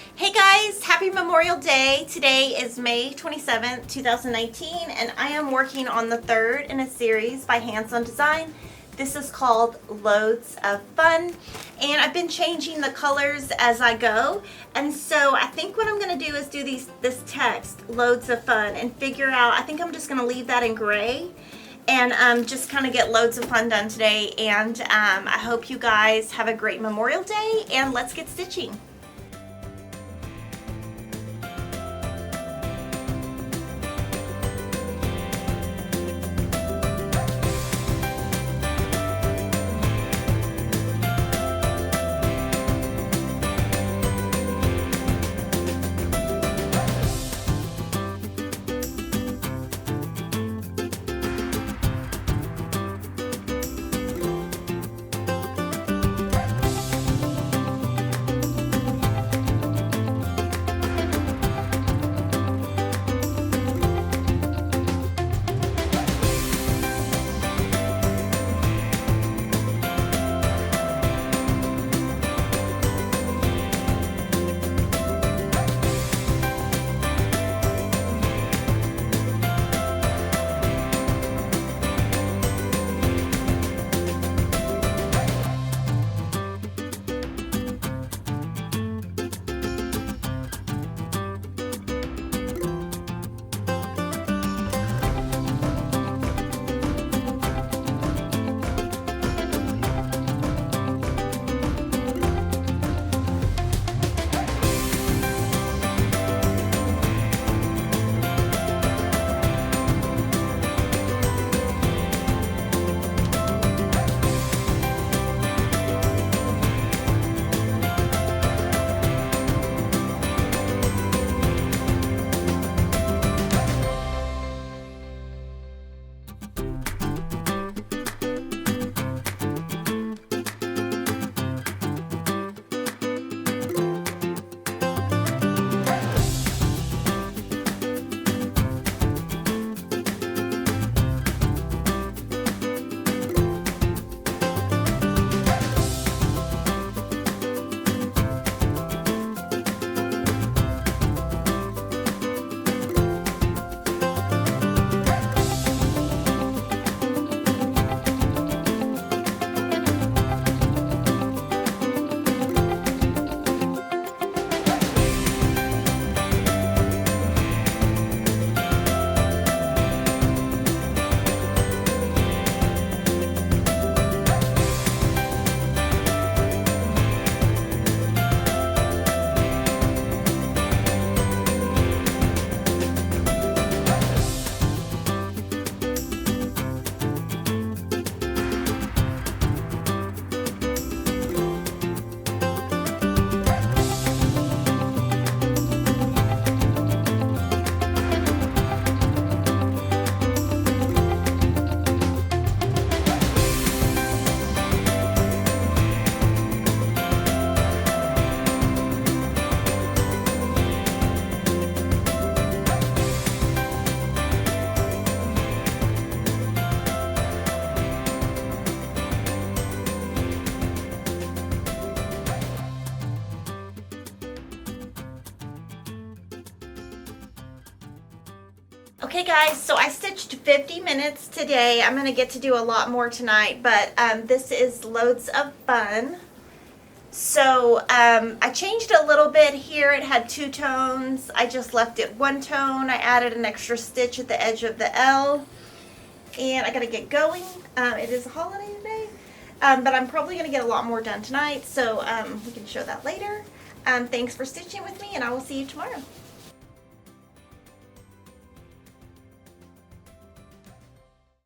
Hey guys, happy Memorial Day. Today is May 27th, 2019, and I am working on the third in a series by Hands On Design. This is called Loads of Fun, and I've been changing the colors as I go, and so I think what I'm going to do is do this text, Loads of Fun, and figure out, I think I'm just going to leave that in gray and just kind of get loads of fun done today, and I hope you guys have a great Memorial Day, and let's get stitching. Okay guys, so I stitched 50 minutes today. I'm going to get to do a lot more tonight, but this is Loads of Fun. So I changed a little bit here. It had 2 tones. I just left it 1 tone. I added an extra stitch at the edge of the L. And I got to get going. It is a holiday today, but I'm probably going to get a lot more done tonight, so we can show that later. Thanks for stitching with me, and I will see you tomorrow.